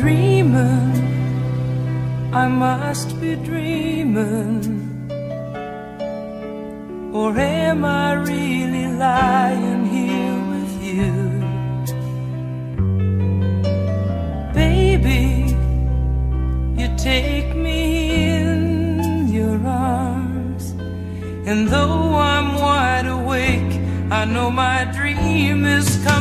dreaming? I must be dreaming. Or am I really lying here with you? Baby, you take me in your arms, and though I'm wide awake, I know my dream is coming.